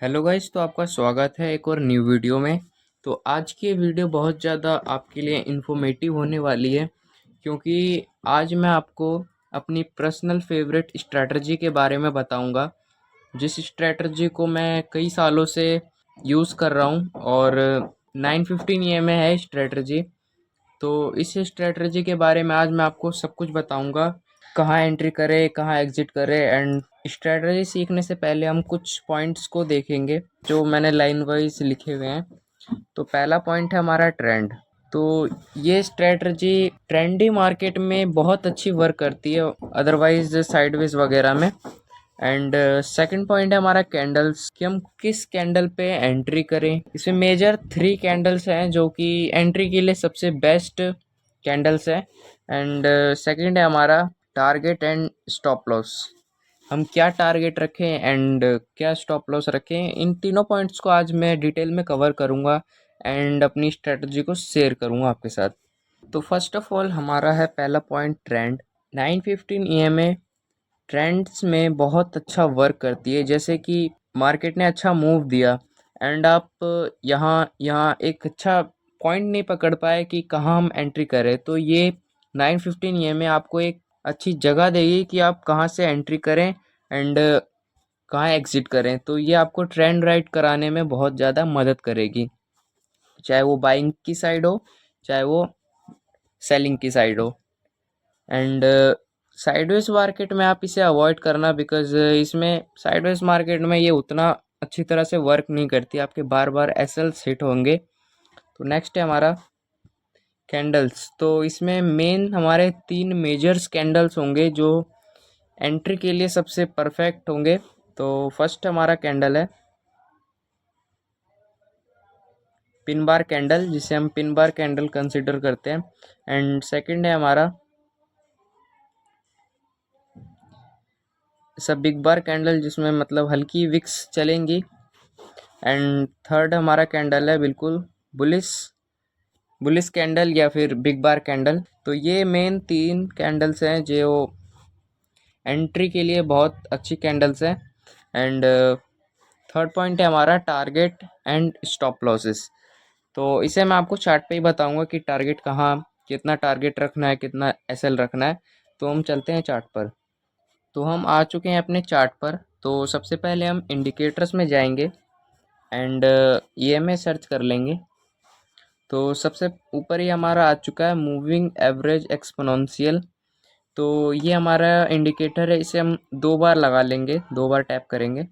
Hello guys, तो आपका स्वागत है एक और न्यू वीडियो में। तो आज की ये वीडियो बहुत ज़्यादा आपके लिए इन्फॉर्मेटिव होने वाली है, क्योंकि आज मैं आपको अपनी पर्सनल फेवरेट स्ट्रैटेजी के बारे में बताऊंगा, जिस स्ट्रैटेजी को मैं कई सालों से यूज़ कर रहा हूं। और 915 ये में है स्ट्रैटेजी। तो इस स्ट्रेटजी के बारे में आज मैं आपको सब कुछ बताऊंगा, कहाँ एंट्री करें, कहाँ एग्जिट करें। एंड स्ट्रेटजी सीखने से पहले हम कुछ पॉइंट्स को देखेंगे जो मैंने लाइन वाइज लिखे हुए हैं। तो पहला पॉइंट है हमारा ट्रेंड। तो ये स्ट्रेटजी ट्रेंडी मार्केट में बहुत अच्छी वर्क करती है, अदरवाइज साइडवेज वगैरह में। एंड सेकंड पॉइंट है हमारा कैंडल्स, कि हम किस कैंडल पे एंट्री करें। इसमें मेजर 3 कैंडल्स हैं जो कि एंट्री के लिए सबसे बेस्ट कैंडल्स है। एंड सेकंड है हमारा टारगेट एंड स्टॉप लॉस, हम क्या टारगेट रखें एंड क्या स्टॉप लॉस रखें। इन तीनों पॉइंट्स को आज मैं डिटेल में कवर करूंगा एंड अपनी स्ट्रेटजी को शेयर करूंगा आपके साथ। तो फर्स्ट ऑफ ऑल हमारा है पहला पॉइंट ट्रेंड। 915 ईएमए ट्रेंड्स में बहुत अच्छा वर्क करती है। जैसे कि मार्केट ने अच्छा मूव दिया एंड आप यहाँ यहाँ एक अच्छा पॉइंट नहीं पकड़ पाए कि कहाँ हम एंट्री करें, तो ये 915 ये में आपको एक अच्छी जगह देगी कि आप कहाँ से एंट्री करें एंड कहाँ एग्जिट करें। तो ये आपको ट्रेंड राइट कराने में बहुत ज़्यादा मदद करेगी, चाहे वो बाइंग की साइड हो, चाहे वो सेलिंग की साइड हो। एंड साइडवेज मार्केट में आप इसे अवॉइड करना, बिकॉज इसमें साइडवेज मार्केट में ये उतना अच्छी तरह से वर्क नहीं करती, आपके बार बार एसएल्स हिट होंगे। तो नेक्स्ट है हमारा कैंडल्स। तो इसमें मेन हमारे 3 मेजर्स कैंडल्स होंगे जो एंट्री के लिए सबसे परफेक्ट होंगे। तो फर्स्ट हमारा कैंडल है पिन बार कैंडल, जिसे हम पिन बार कैंडल कंसिडर करते हैं। एंड सेकंड है हमारा सब बिग बार कैंडल, जिसमें मतलब हल्की विक्स चलेंगी। एंड थर्ड हमारा कैंडल है बिल्कुल बुलिस बुलिस कैंडल या फिर बिग बार कैंडल। तो ये मेन 3 कैंडल्स हैं जो एंट्री के लिए बहुत अच्छी कैंडल्स हैं। एंड थर्ड पॉइंट है हमारा टारगेट एंड स्टॉप लॉसेस। तो इसे मैं आपको चार्ट पे ही बताऊंगा कि टारगेट कहाँ, कितना टारगेट रखना है, कितना एसएल रखना है। तो हम चलते हैं चार्ट पर। तो हम आ चुके हैं अपने चार्ट पर। तो सबसे पहले हम इंडिकेटर्स में जाएंगे एंड ईएमए सर्च कर लेंगे। तो सबसे ऊपर ही हमारा आ चुका है मूविंग एवरेज एक्सपोनेंशियल। तो ये हमारा इंडिकेटर है, इसे हम 2 बार लगा लेंगे, 2 बार टैप करेंगे।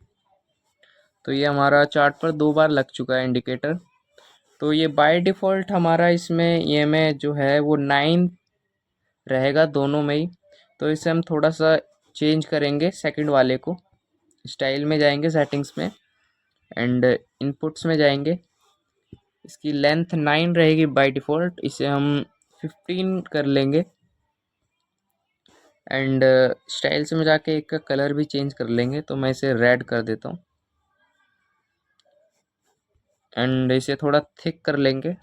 तो ये हमारा चार्ट पर 2 बार लग चुका है इंडिकेटर। तो ये बाय डिफ़ॉल्ट हमारा इसमें ईएमए जो है वो 9 रहेगा दोनों में ही। तो इसे हम थोड़ा सा चेंज करेंगे, सेकंड वाले को स्टाइल में जाएंगे, सेटिंग्स में एंड इनपुट्स में जाएंगे। इसकी लेंथ 9 रहेगी बाय डिफ़ॉल्ट, इसे हम 15 कर लेंगे। एंड स्टाइल्स में जाके एक का कलर भी चेंज कर लेंगे, तो मैं इसे रेड कर देता हूँ। एंड इसे थोड़ा थिक कर लेंगे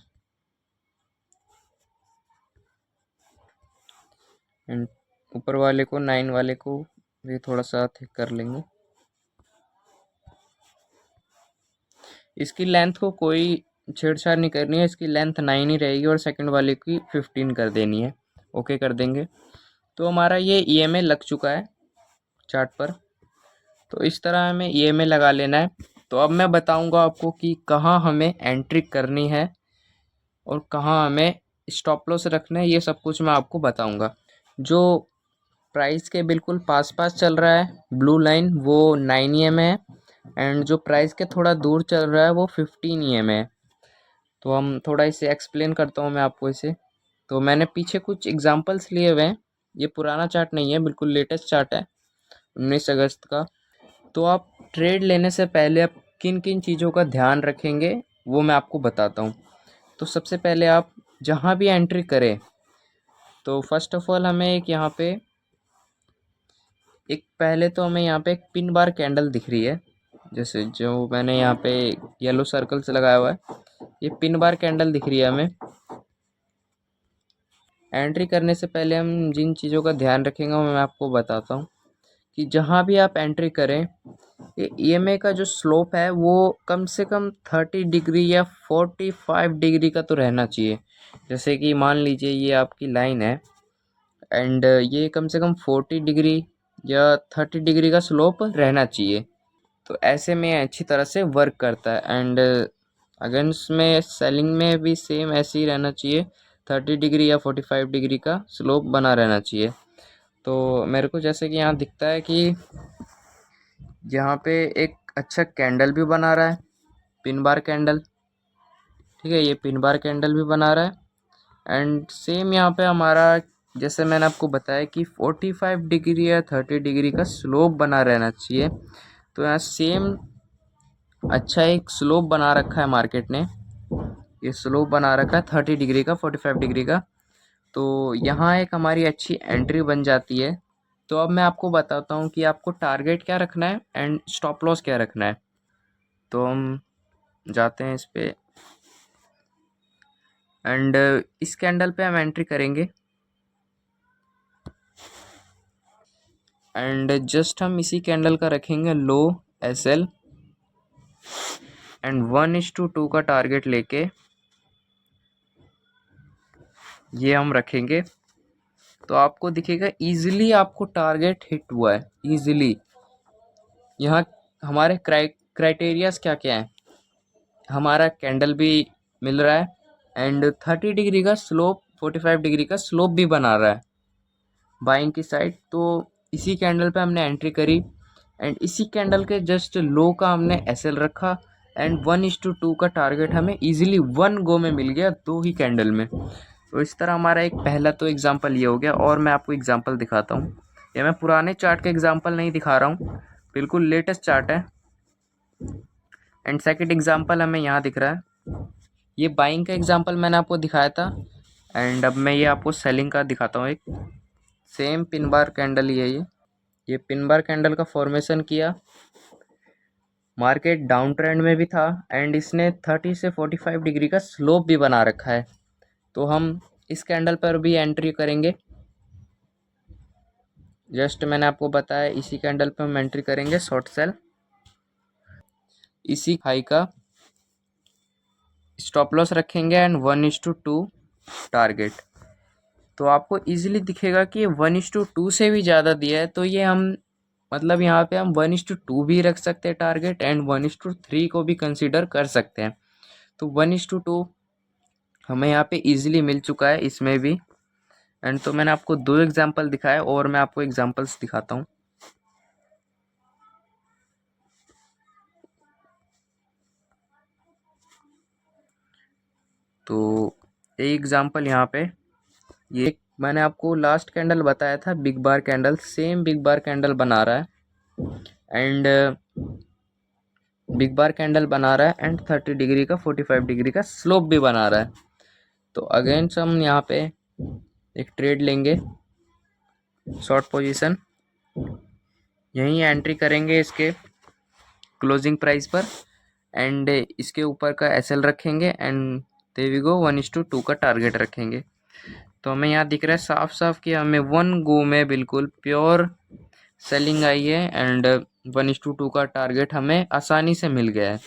एंड ऊपर वाले को 9 वाले को भी थोड़ा सा थिक कर लेंगे। इसकी लेंथ को कोई छेड़छाड़ नहीं करनी है, इसकी लेंथ 9 ही रहेगी और सेकंड वाले की 15 कर देनी है। ओके कर देंगे। तो हमारा ये ईएमए लग चुका है चार्ट पर। तो इस तरह हमें ईएमए लगा लेना है। तो अब मैं बताऊंगा आपको कि कहाँ हमें एंट्री करनी है और कहाँ हमें स्टॉप लॉस रखना है, ये सब कुछ मैं आपको बताऊंगा। जो प्राइस के बिल्कुल पास पास चल रहा है ब्लू लाइन, वो 9 ईएमए है। एंड जो प्राइस के थोड़ा दूर चल रहा है वो 15 ईएमए है। तो हम थोड़ा इसे एक्सप्लेन करता हूँ मैं आपको इसे। तो मैंने पीछे कुछ एग्जांपल्स लिए हुए हैं, ये पुराना चार्ट नहीं है, बिल्कुल लेटेस्ट चार्ट है 19 अगस्त का। तो आप ट्रेड लेने से पहले आप किन किन चीज़ों का ध्यान रखेंगे वो मैं आपको बताता हूँ। तो सबसे पहले आप जहाँ भी एंट्री करें, तो फर्स्ट ऑफ ऑल हमें एक यहाँ पे एक पहले तो हमें यहाँ पे एक पिन बार कैंडल दिख रही है, जैसे जो मैंने यहाँ पे येलो सर्कल से लगाया हुआ है, ये पिन बार कैंडल दिख रही है हमें। एंट्री करने से पहले हम जिन चीज़ों का ध्यान रखेंगे वो मैं आपको बताता हूँ। कि जहाँ भी आप एंट्री करें, ये ईएमए का जो स्लोप है वो कम से कम 30 डिग्री या 45 डिग्री का तो रहना चाहिए। जैसे कि मान लीजिए ये आपकी लाइन है एंड ये कम से कम 40 डिग्री या 30 डिग्री का स्लोप रहना चाहिए। तो ऐसे में अच्छी तरह से वर्क करता है। एंड अगेंस्ट में सेलिंग में भी सेम ऐसे ही रहना चाहिए, 30 डिग्री या 45 डिग्री का स्लोप बना रहना चाहिए। तो मेरे को जैसे कि यहाँ दिखता है कि यहाँ पे एक अच्छा कैंडल भी बना रहा है, पिन बार कैंडल। ठीक है, ये पिन बार कैंडल भी बना रहा है एंड सेम यहाँ पे हमारा जैसे मैंने आपको बताया कि 45 डिग्री या 30 डिग्री का स्लोप बना रहना चाहिए। तो यहाँ सेम अच्छा एक स्लोप बना रखा है मार्केट ने, ये स्लोप बना रखा है 30 डिग्री का, 45 डिग्री का। तो यहाँ एक हमारी अच्छी एंट्री बन जाती है। तो अब मैं आपको बताता हूँ कि आपको टारगेट क्या रखना है एंड स्टॉप लॉस क्या रखना है। तो हम जाते हैं इस पे एंड इस कैंडल पे हम एंट्री करेंगे एंड जस्ट हम इसी कैंडल का रखेंगे लो एसएल एंड 1:2 का टारगेट लेके ये हम रखेंगे। तो आपको दिखेगा इजीली आपको टारगेट हिट हुआ है इजीली। यहाँ हमारे क्राइटेरियाज क्या क्या है, हमारा कैंडल भी मिल रहा है एंड 30 डिग्री का स्लोप, 45 डिग्री का स्लोप भी बना रहा है बाइंग की साइड। तो इसी कैंडल पे हमने एंट्री करी एंड इसी कैंडल के जस्ट लो का हमने एसएल रखा एंड 1:2 का टारगेट हमें इजीली वन गो में मिल गया, दो ही कैंडल में। तो इस तरह हमारा एक पहला तो एग्जांपल ये हो गया। और मैं आपको एग्जांपल दिखाता हूँ, ये मैं पुराने चार्ट का एग्जांपल नहीं दिखा रहा हूँ, बिल्कुल लेटेस्ट चार्ट है। एंड सेकंड एग्जांपल हमें यहाँ दिख रहा है, ये बाइंग का एग्जांपल मैंने आपको दिखाया था एंड अब मैं ये आपको सेलिंग का दिखाता हूँ। एक सेम पिन बार कैंडल ही है ये पिन बार कैंडल का फॉर्मेशन किया, मार्केट डाउन ट्रेंड में भी था एंड इसने 30 से 45 डिग्री का स्लोप भी बना रखा है। तो हम इस कैंडल पर भी एंट्री करेंगे, जस्ट मैंने आपको बताया इसी कैंडल पर हम एंट्री करेंगे शॉर्ट सेल, इसी हाई का स्टॉप लॉस रखेंगे एंड 1:2 टारगेट। तो आपको इजीली दिखेगा कि 1:2 से भी ज़्यादा दिया है। तो ये हम मतलब यहाँ पे हम 1:2 भी रख सकते हैं टारगेट एंड 1:3 को भी कंसीडर कर सकते हैं। तो 1:2 हमें यहाँ पे इजीली मिल चुका है इसमें भी। एंड तो मैंने आपको दो एग्जांपल दिखाए और मैं आपको एग्जांपल्स दिखाता हूँ। तो एक एग्जांपल यहाँ पे, ये मैंने आपको लास्ट कैंडल बताया था बिग बार कैंडल, सेम बिग बार कैंडल बना रहा है एंड बिग बार कैंडल बना रहा है एंड 30 डिग्री का 45 डिग्री का स्लोप भी बना रहा है। तो अगेन हम यहाँ पे एक ट्रेड लेंगे शॉर्ट पोजीशन, यहीं एंट्री करेंगे इसके क्लोजिंग प्राइस पर एंड इसके ऊपर का एसएल रखेंगे एंड देयर वी गो 1:2 का टारगेट रखेंगे। तो हमें यहाँ दिख रहा है साफ साफ कि हमें वन गो में बिल्कुल प्योर सेलिंग आई है एंड 1:2 का टारगेट हमें आसानी से मिल गया है।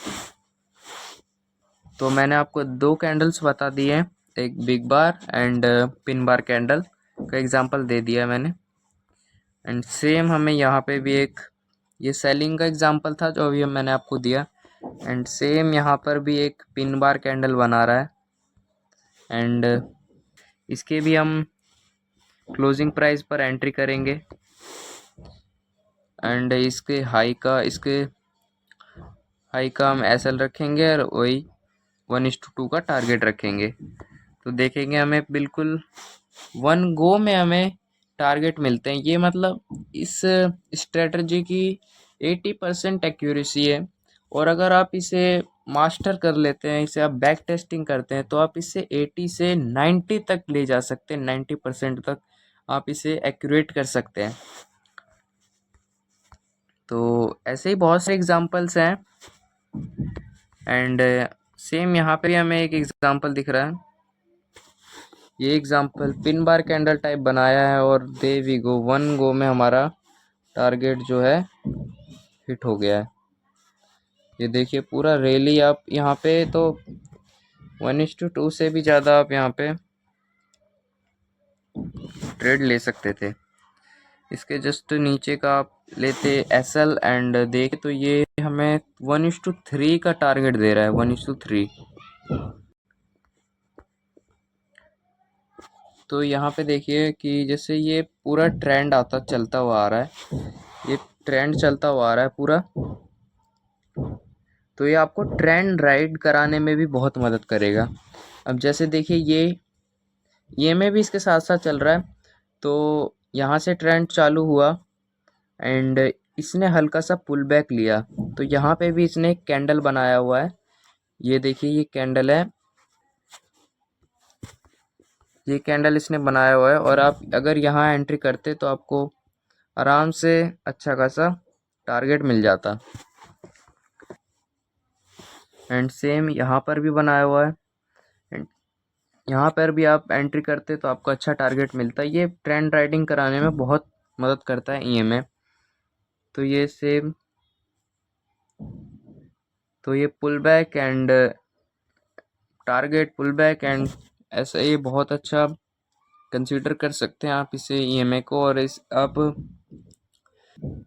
तो मैंने आपको दो कैंडल्स बता दिए हैं, एक big bar and pin bar candle का एग्जांपल दे दिया मैंने। एंड सेम हमें यहाँ पे भी एक ये सेलिंग का एग्जांपल था जो अभी मैंने आपको दिया एंड सेम यहाँ पर भी एक पिन बार कैंडल बना रहा है एंड इसके भी हम क्लोजिंग प्राइस पर एंट्री करेंगे एंड इसके हाई का हम एसएल रखेंगे और वही 1:2 का टारगेट रखेंगे। तो देखेंगे हमें बिल्कुल वन गो में हमें टारगेट मिलते हैं। ये मतलब इस स्ट्रेटजी की 80% एक्यूरेसी है और अगर आप इसे मास्टर कर लेते हैं, इसे आप बैक टेस्टिंग करते हैं तो आप इसे 80 से 90 तक ले जा सकते हैं, 90% तक आप इसे एक्यूरेट कर सकते हैं। तो ऐसे ही बहुत से एग्जांपल्स हैं एंड सेम यहाँ पे हमें एक एग्जांपल दिख रहा है, ये example pin bar candle type बनाया है और दे वी गो वन गो में हमारा टारगेट जो है हिट हो गया है। ये देखिए पूरा रैली आप यहाँ पे तो 1:2 से भी ज़्यादा आप यहाँ पे ट्रेड ले सकते थे। इसके जस्ट नीचे का आप लेते SL एंड देख तो ये हमें 1:3 का टारगेट दे रहा है, 1:3। तो यहाँ पे देखिए कि जैसे ये पूरा ट्रेंड आता चलता हुआ आ रहा है, ये ट्रेंड चलता हुआ आ रहा है पूरा, तो ये आपको ट्रेंड राइड कराने में भी बहुत मदद करेगा। अब जैसे देखिए ये में भी इसके साथ साथ चल रहा है, तो यहाँ से ट्रेंड चालू हुआ एंड इसने हल्का सा पुल बैक लिया, तो यहाँ पे भी इसने एक कैंडल बनाया हुआ है। ये देखिए ये कैंडल है, ये कैंडल इसने बनाया हुआ है और आप अगर यहाँ एंट्री करते तो आपको आराम से अच्छा खासा टारगेट मिल जाता। एंड सेम यहाँ पर भी बनाया हुआ है, एंड यहाँ पर भी आप एंट्री करते तो आपको अच्छा टारगेट मिलता है। ये ट्रेंड राइडिंग कराने में बहुत मदद करता है EMA। तो ये सेम, तो ये pull back and target, pull back and ऐसा ये बहुत अच्छा कंसीडर कर सकते हैं आप इसे EMA को। और इस आप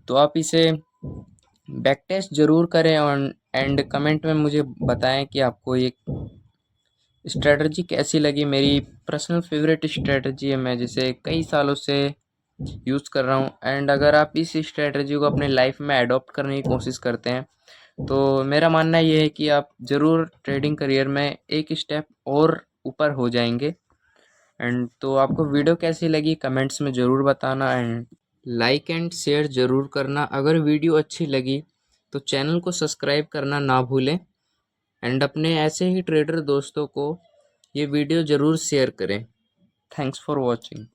तो आप इसे बैक टेस्ट ज़रूर करें और एंड कमेंट में मुझे बताएं कि आपको ये स्ट्रेटजी कैसी लगी। मेरी पर्सनल फेवरेट स्ट्रेटजी है, मैं जिसे कई सालों से यूज़ कर रहा हूँ। एंड अगर आप इस स्ट्रेटजी को अपने लाइफ में अडॉप्ट करने की कोशिश करते हैं तो मेरा मानना ये है कि आप ज़रूर ट्रेडिंग करियर में एक स्टेप और ऊपर हो जाएंगे। एंड तो आपको वीडियो कैसी लगी कमेंट्स में ज़रूर बताना एंड लाइक एंड शेयर ज़रूर करना। अगर वीडियो अच्छी लगी तो चैनल को सब्सक्राइब करना ना भूलें एंड अपने ऐसे ही ट्रेडर दोस्तों को ये वीडियो ज़रूर शेयर करें। Thanks for watching.